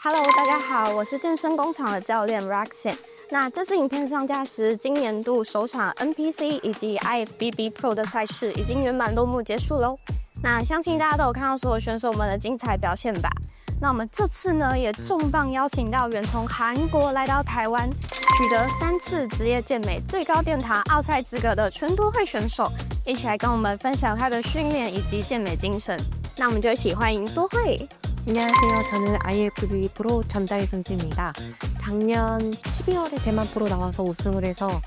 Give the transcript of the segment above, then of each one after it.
Hello， 大家好，我是健身工厂的教练 Roxanne。那这次影片上架时，今年度首场 NPC 以及 IFBB Pro 的赛事已经圆满落幕结束喽。那相信大家都有看到所有选手们的精彩表现吧？那我们这次呢，也重磅邀请到远从韩国来到台湾，取得3次职业健美最高殿堂奥赛资格的全多惠选手，一起来跟我们分享他的训练以及健美精神。那我们就一起欢迎多惠。 안녕하세요. 저는 IFBB 프로 전다혜 선수입니다. 작년 12월에 대만 프로 나와서 우승을 해서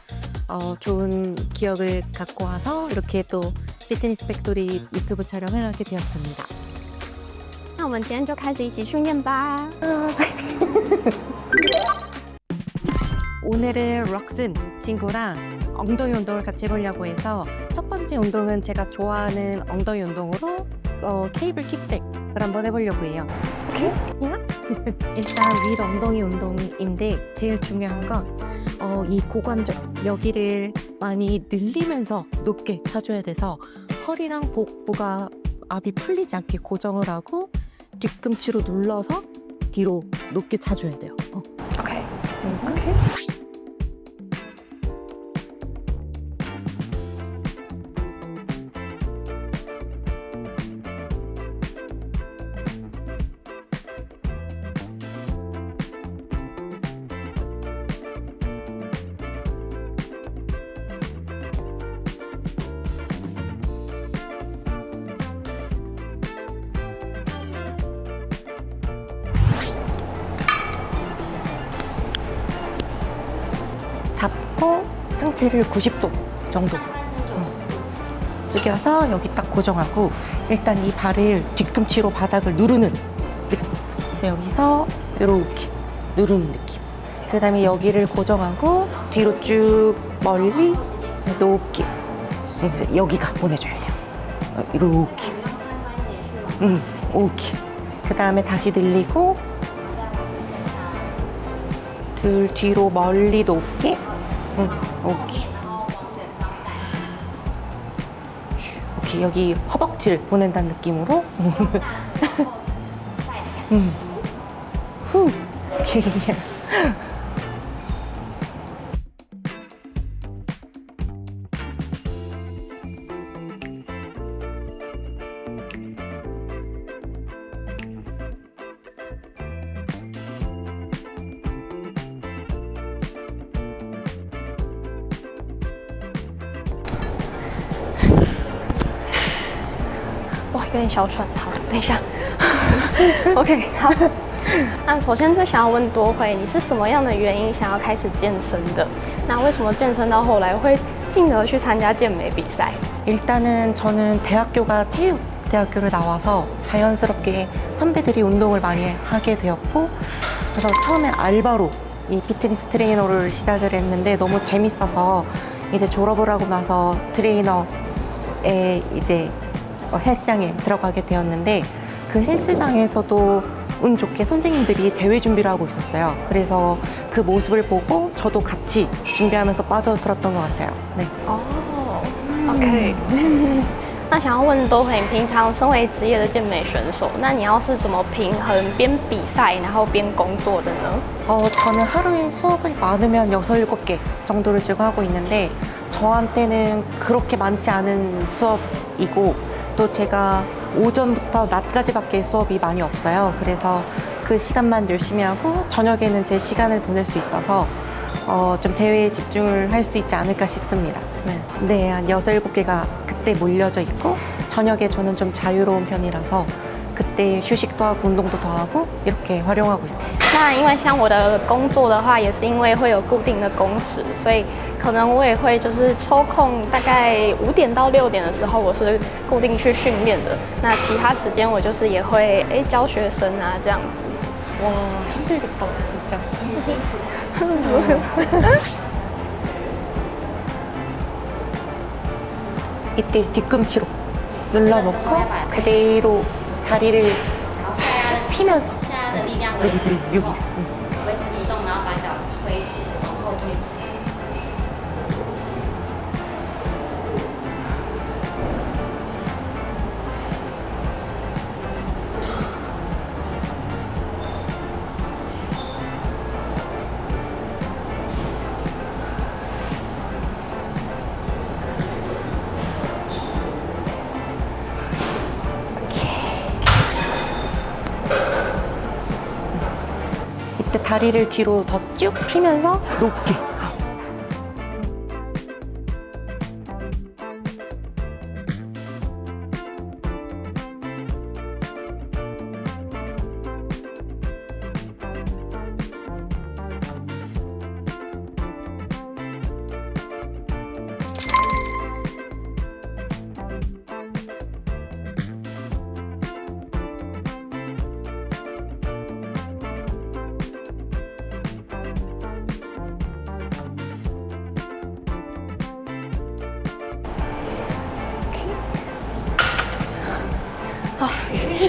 좋은 기억을 갖고 와서 이렇게 또 피트니스 팩토리 유튜브 촬영을 하게 되었습니다. 那我们今天就开始一起训练吧。 오늘은 럭슨 친구랑 엉덩이 운동을 같이 해보려고 해서 첫 번째 운동은 제가 좋아하는 엉덩이 운동으로 케이블 킥백을 한번 해보려고 해요. 오케이? 일단 윗 엉덩이 운동인데 제일 중요한 건 이 고관절 여기를 많이 늘리면서 높게 차줘야 돼서 허리랑 복부가 압이 풀리지 않게 고정을 하고 뒤꿈치로 눌러서 뒤로 높게 차줘야 돼요. OK， OK. 잡고 상체를 90도 정도 숙여서 여기 딱 고정하고 일단 이 발을 뒤꿈치로 바닥을 누르는 느낌. 그래서 여기서 이렇게 누르는 느낌. 그 다음에 여기를 고정하고 뒤로 쭉 멀리 높게 여기가 보내줘야 돼요. 이렇게 오케이. 그 다음에 다시 늘리고 둘 뒤로 멀리 높게 오케이. 오케이. 여기 허벅지를 보낸다는 느낌으로 후. 오케이.哇，有点小喘。好，等一下。OK， 好。那首先就想要问多惠，你是什么样的原因想要开始健身的？那为什么健身到后来会进而去参加健美比赛？ 일단은 저는 대학교가 체육대학교를 나와서 자연스럽게 선배들이 운동을 많이 하게 되었고 그래서 처음에 알바로 이 피트니스 트레이너를 시작을 했는데 너무 재밌어서 이제 졸업을 하고 나서 트레이너에 이제 헬스장에 들어가게 되었는데 그 헬스장에서도 운 좋게 선생님들이 대회 준비를 하고 있었어요. 그래서 그 모습을 보고 저도 같이 준비하면서 빠져들었던 것 같아요. 네. 哦 ，OK。那想要问多惠，你平常身为职业的健美选手，那你要是怎么平衡边比赛然后边工作的呢？ 저는 하루에 수업을 많으면 6, 7개 정도를 지금 하고 있는데 저한테는 그렇게 많지 않은 수업이고 또 제가 오전부터 낮까지밖에 수업이 많이 없어요. 그래서 그 시간만 열심히 하고 저녁에는 제 시간을 보낼 수 있어서 좀 대회에 집중을 할 수 있지 않을까 싶습니다. 네, 한 6, 7개가 그때 몰려져 있고 저녁에 저는 좀 자유로운 편이라서 그때 휴식도 하고 운동도 더 하고 이렇게 활용하고 있어요. 那因为像我的工作的话，也是因为会有固定的工时，所以可能我也会就是抽空，大概5点到6点的时候，我是固定去训练的。那其他时间我就是也会教学生啊这样子。 와 힘들겠다 진짜. 이때 뒤꿈치로 눌러놓고 그대로 다리를 쭉 피면서 여기 维持不动，然后把脚推直，往后推直。 네, 근데 다리를 뒤로 더 쭉 피면서 높게.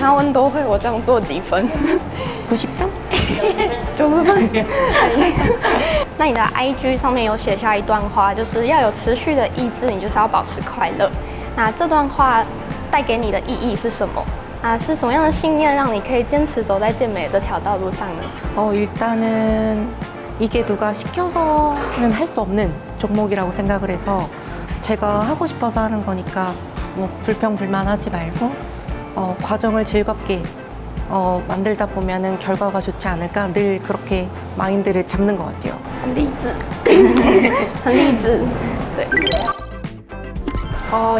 想要问都会我这样做几分？ 90점? 90分。那你的 IG 上面有写下一段话，就是要有持续的意志，你就是要保持快乐。那这段话带给你的意义是什么？啊，是什么样的信念让你可以坚持走在健美这条道路上呢？ 일단은 이게 누가 시켜서는 할 수 없는 종목이라고 생각을 해서 제가 하고 싶어서 하는 거니까 뭐 불평불만하지 말고 과정을 즐겁게 만들다 보면은 결과가 좋지 않을까 늘 그렇게 마인드를 잡는 것 같아요. 很励志，很励志。对，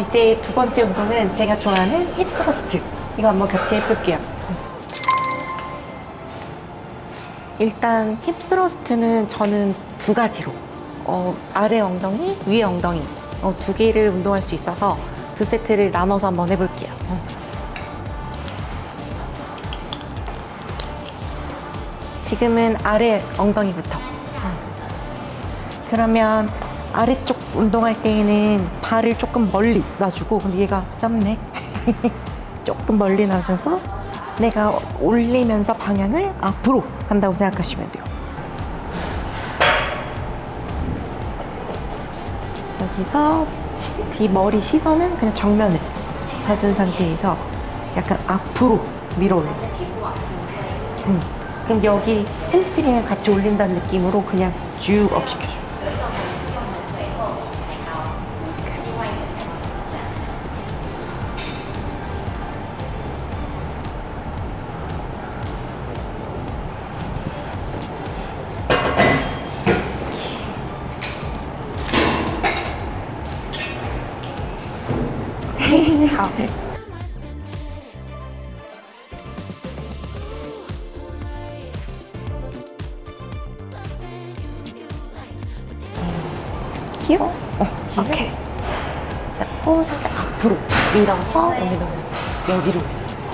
이제 두 번째 운동은 제가 좋아하는 힙스러스트. 이거 한번 같이 해볼게요. 일단 힙스러스트는 저는 두 가지로 아래 엉덩이, 위에 엉덩이 두 개를 운동할 수 있어서 두 세트를 나눠서 한번 해볼게요. 지금은 아래 엉덩이부터. 그러면 아래쪽 운동할 때에는 발을 조금 멀리 놔주고, 근데 얘가 짧네. 조금 멀리 놔주고 내가 올리면서 방향을 앞으로 간다고 생각하시면 돼요. 여기서 이 머리 시선은 그냥 정면을 봐준 상태에서 약간 앞으로 밀어올려. 그럼 여기 햄스트링을 같이 올린다는 느낌으로 그냥 쭉 업시켜줘요. 귀여워. 오케이. 잡고 살짝 앞으로 밀어서 올려서 여기로.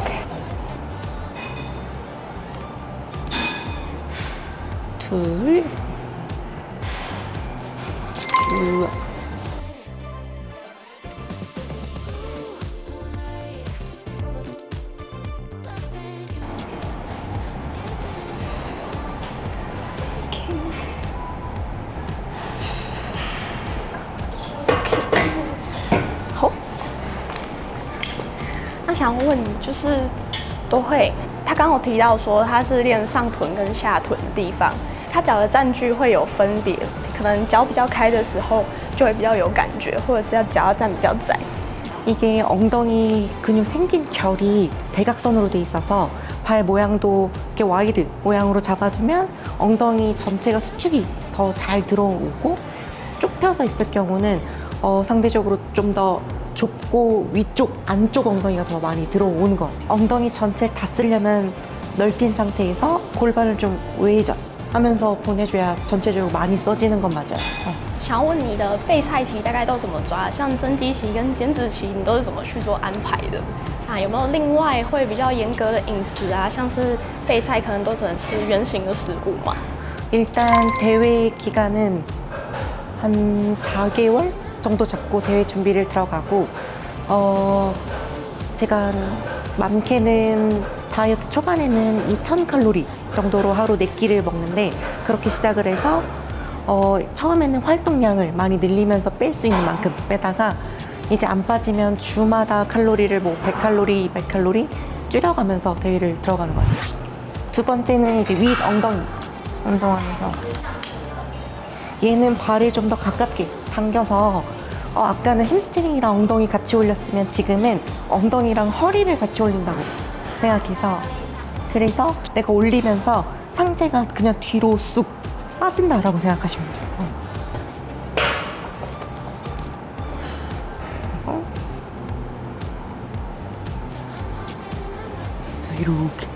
오케이. 둘, 쭉.好，那想问你，就是都会，他刚刚有提到说他是练上臀跟下臀的地方，他脚的占据会有分别，可能脚比较开的时候就会比较有感觉，或者是要脚要站比较窄。 이게 엉덩이 근육 생긴 결이 대각선으로 돼 있어서 발 모양도 이렇게 와이드 모양으로 잡아주면 엉덩이 전체가 수축이 더 잘 들어오고, 좁혀서 있을 경우는 상대적으로 좀 더 좁고 위쪽, 안쪽 엉덩이가 더 많이 들어오는 것 같아요. 엉덩이 전체를 다 쓰려면 넓힌 상태에서 골반을 좀 외전 하면서 보내줘야 전체적으로 많이 써지는 건 맞아요. 想要问你的备赛期大概都怎么抓？像增肌期跟减脂期，你都是怎么去做安排的？啊，有没有另外会比较严格的饮食啊？像是备赛可能都只能吃原形的食物嘛？ 일단 대회 기간은 한 4개월 정도 잡고 대회 준비를 들어가고, 제가 많게는 다이어트 초반에는 2000칼로리 정도로 하루 4끼를 먹는데, 그렇게 시작을 해서 처음에는 활동량을 많이 늘리면서 뺄 수 있는 만큼 빼다가 이제 안 빠지면 주마다 칼로리를 뭐 100칼로리, 200칼로리 줄여가면서 대회를 들어가는 것 같아요. 두 번째는 이제 윗 엉덩이 운동하면서, 얘는 발을 좀 더 가깝게 당겨서 아까는 햄스트링이랑 엉덩이 같이 올렸으면 지금은 엉덩이랑 허리를 같이 올린다고 생각해서, 그래서 내가 올리면서 상체가 그냥 뒤로 쑥 빠진다라고 생각하시면 돼요. 그래서 이렇게.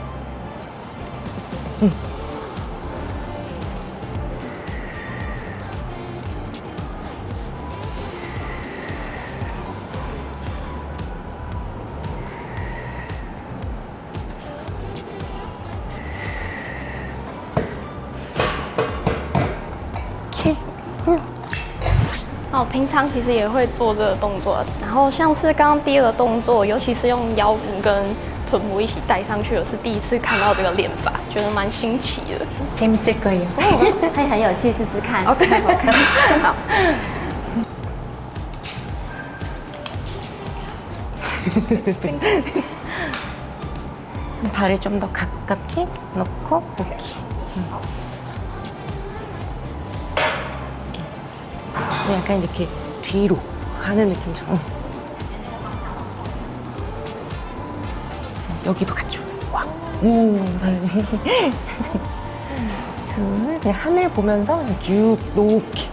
平常其实也会做这个动作，然后像是刚刚第二个动作，尤其是用腰部跟臀部一起带上去，我是第一次看到这个练法，觉得蛮新奇的。 재밌을 거예요. 会很有趣，试试看。 OK， 好。 발을 좀 더 가깝게 넣고 오케이. 약간 이렇게 뒤로 가는 느낌처럼. 여기도 같이 와. 오, 둘, 네, 하늘 보면서 쭉 높게.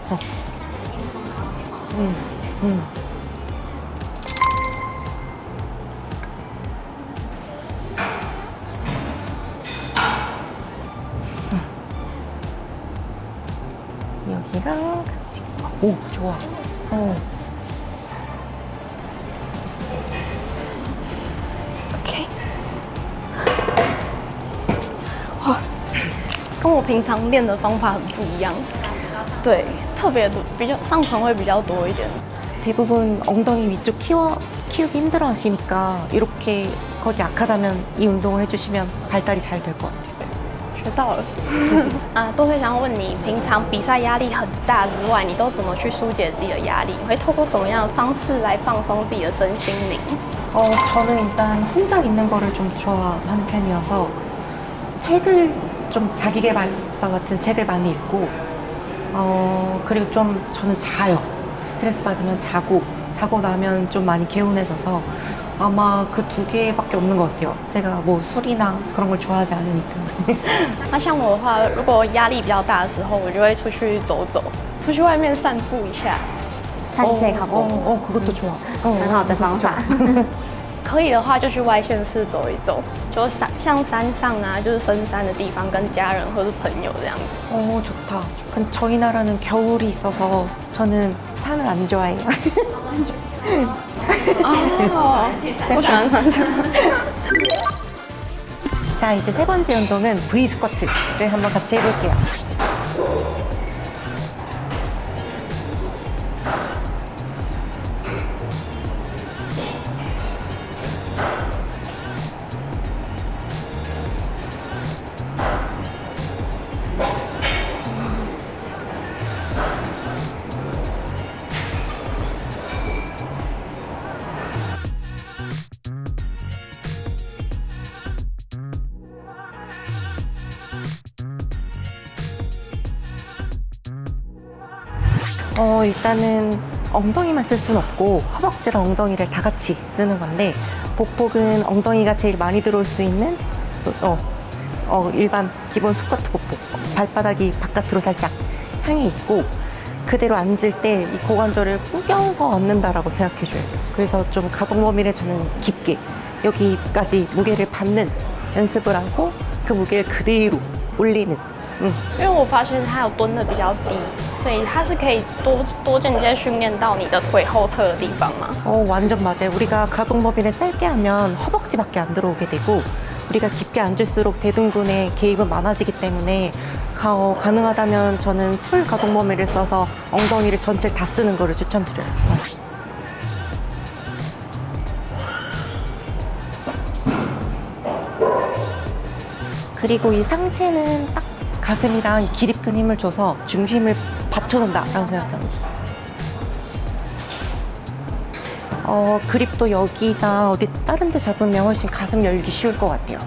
여기랑 같이. 오, 좋아. OK， 哇，跟我平常练的方法很不一样。对，特别的比较上床会比较多一点。 대부분 엉덩이 위쪽 키우기 힘들어 하시니까 이렇게 거기 약하다면 이 운동을 해주시면 발달이 잘 될 것 같아요. 学到了。都会想问你，平常比赛压力很大之外，你都怎么去疏解自己的压力？你会透过什么样的方式来放松自己的身心灵？ 저는 일단 혼자 있는 거를 좀 좋아하는 편이어서 책을 좀 자기계발서 같은 책을 많이 읽고 그리고 좀 저는 자요. 스트레스 받으면 자고 나면 좀 많이 개운해져서 아마 그 두 개밖에 없는 것 같아요. 제가 뭐 술이나 그런 걸 좋아하지 않으니까. 那像我的话，如果压力比较大的时候，我就会出去走走，出去外面散步一下。산책하고 그것도 좋아. 很好的方法。可以的话就去外县市走一走，就像山上啊，就是深山的地方，跟家人或是朋友这样子。 좋다. 근데 저희 나라는 겨울이 있어서 저는 산을 안 좋아해요. 不喜欢山上。 자, 이제 세 번째 운동은 V 스쿼트를 한번 같이 해볼게요. 일단은 엉덩이만 쓸 수는 없고 허벅지랑 엉덩이를 다 같이 쓰는 건데 보폭은 엉덩이가 제일 많이 들어올 수 있는 일반 기본 스쿼트 보폭 발바닥이 바깥으로 살짝 향해 있고 그대로 앉을 때 이 고관절을 구겨서 앉는다라고 생각해줘요. 그래서 좀 가동 범위를 저는 깊게 여기까지 무게를 받는 연습을 하고 그 무게를 그대로 올리는 因为我发现它有蹲的比较低，所以它是可以多间接训练到你的腿后侧的地方吗？ 완전 맞아요. 우리가 가동 범위를 짧게 하면 허벅지밖에 안 들어오게 되고 우리가 깊게 앉을수록 대둔근의 개입은 많아지기 때문에 가능하다면 저는 풀 가동 범위를 써서 엉덩이를 전체를 다 쓰는 거를 추천드려요. 그리고 이 상체는 딱 가슴이랑 이 기립근 힘을 줘서 중심을 받쳐놓는다라고 생각합니다. 그립도 여기나 어디 다른 데 잡으면 훨씬 가슴 열기 쉬울 것 같아요.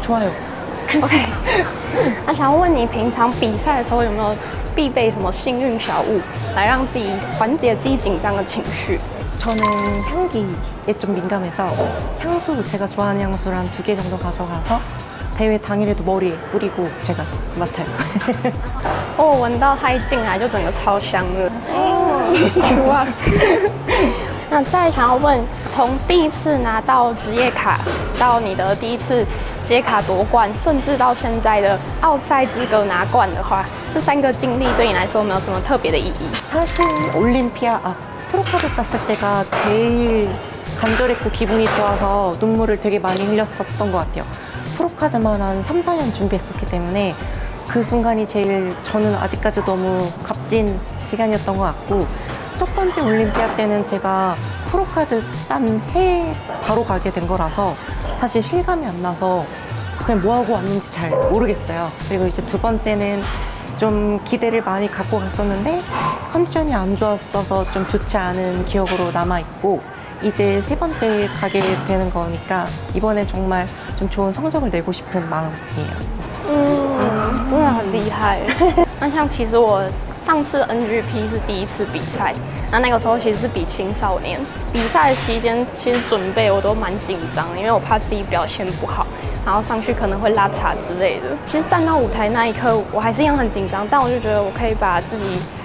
좋아요. OK， 那想要问你，平常比赛的时候有没有必备什么幸运小物，来让自己缓解自己紧张的情绪？ 저는 향기에 좀 민감해서 향수, 제가 좋아하는 향수를 한 2개 정도 가져가서 대회 당일에도 머리에 뿌리고 제가 맡아요. 我闻到它一进来就整个超香的。出啊！那再想要问，从第一次拿到职业卡，到你的第一次职业卡夺冠，甚至到现在的奥赛资格拿冠的话，这3个经历对你来说有没有什么特别的意义？ 사실 프로카드 땄을 때가 제일 간절했고 기분이 좋아서 눈물을 되게 많이 흘렸었던 것 같아요. 프로카드만 한 3, 4년 준비했었기 때문에 그 순간이 제일 저는 아직까지 너무 값진 시간이었던 것 같고, 첫 번째 올림피아 때는 제가 프로카드 딴 해에 바로 가게 된 거라서 사실 실감이 안 나서 그냥 뭐하고 왔는지 잘 모르겠어요. 그리고 이제 두 번째는 좀 기대를 많이 갖고 갔었는데 컨디션이 안 좋았어서 좀 좋지 않은 기억으로 남아있고, 이제 세 번째 가게 되는 거니까 이번엔 정말 좀 좋은 성적을 내고 싶은 마음이에요. 真的很厉害。那像其实我上次 NGP 是第一次比赛，那个时候其实是比青少年。比赛期间其实准备我都蛮紧张，因为我怕自己表现不好，然后上去可能会拉碴之类的。其实站到舞台那一刻，我还是一样很紧张，但我就觉得我可以把自己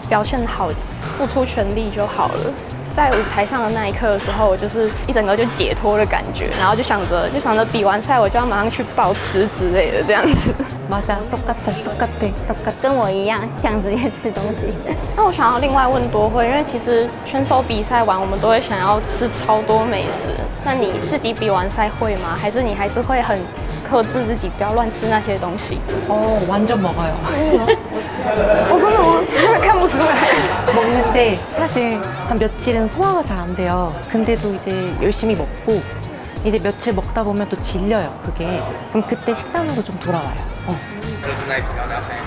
表现好，付出全力就好了。在舞台上的那一刻的时候，我就是一整个就解脱的感觉，然后就想着比完赛我就要马上去暴吃之类的这样子。 맞아, 똑같아. 跟我一样，想直接吃东西。那我想要另外问多慧，因为其实选手比赛完，我们都会想要吃超多美食。那你自己比完赛会吗？还是你还是会很克制自己，不要乱吃那些东西？ 완전 먹어요. 我真的吗？看不出来。 먹는데 사실 한 며칠은 소화가 잘 안 돼요. 근데도 이제 열심히 먹고 이제 며칠 먹다 보면 또 질려요, 그게. 그럼 그때 식단으로 좀 돌아와요. 就是那聊聊天。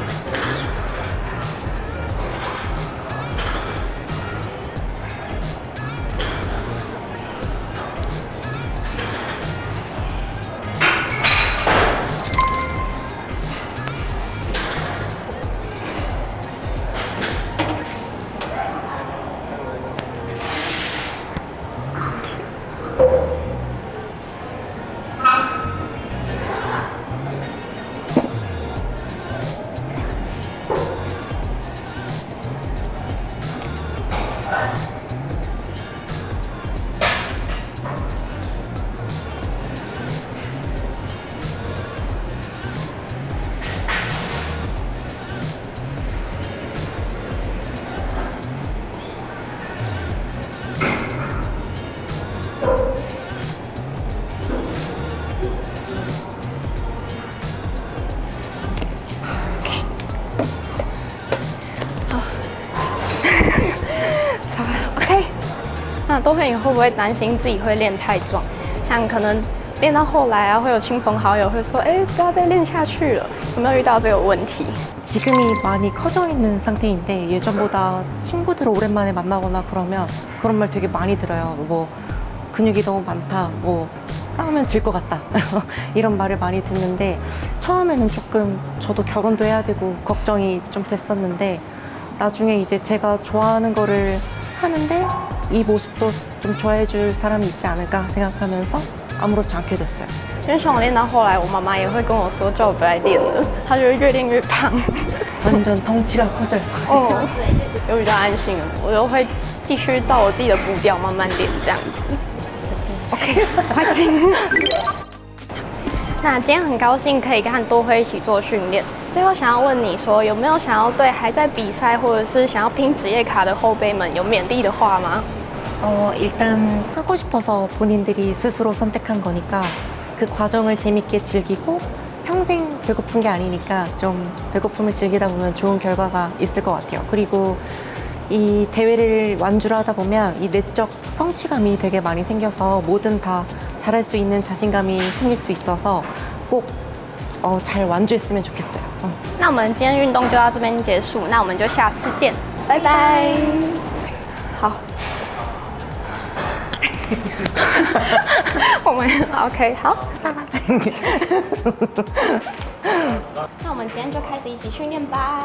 OK， 那多慧，你会不会担心自己会练太壮？像可能练到后来啊，会有亲朋好友会说，不要再练下去了。有没有遇到这个问题？ 지금이 많이 커져 있는 상태인데 예전보다 친구들을 오랜만에 만나거나 그러면 그런 말 되게 많이 들어요. 뭐 근육이 너무 많다, 뭐 싸우면 질 것 같다 이런 말을 많이 듣는데, 처음에는 조금 저도 결혼도 해야 되고 걱정이 좀 됐었는데, 나중에 이제 제가 좋아하는 거를 하는데 이 모습도 좀 좋아해 줄 사람이 있지 않을까 생각하면서 아무렇지 않게 됐어요. 因为像我练到后来，我妈妈也会跟我说，叫我不要练了，她就会越练越胖。 완전 덩치가 커져요. 有比较安心了，我就会继续照我自己的步调慢慢练这样子。OK， 快进。那今天很高兴可以跟多辉一起做训练。最后想要问你说，有没有想要对还在比赛或者是想要拼职业卡的后辈们有勉励的话吗？ 일단 하고 싶어서 본인들이 스스로 선택한 거니까 그 과정을 재밌게 즐기고, 평생 배고픈 게 아니니까 좀 배고픔을 즐기다 보면 좋은 결과가 있을 것 같아요. 그리고 이 대회를 완주를 하다 보면 이 내적 성취감이 되게 많이 생겨서 뭐든 다 잘할 수 있는 자신감이 생길 수 있어서 꼭 잘 완주했으면 좋겠어요. 那我们今天运动就到这边结束，那我们就下次见，拜拜。好。我们 OK 好。那我们今天就开始一起训练吧。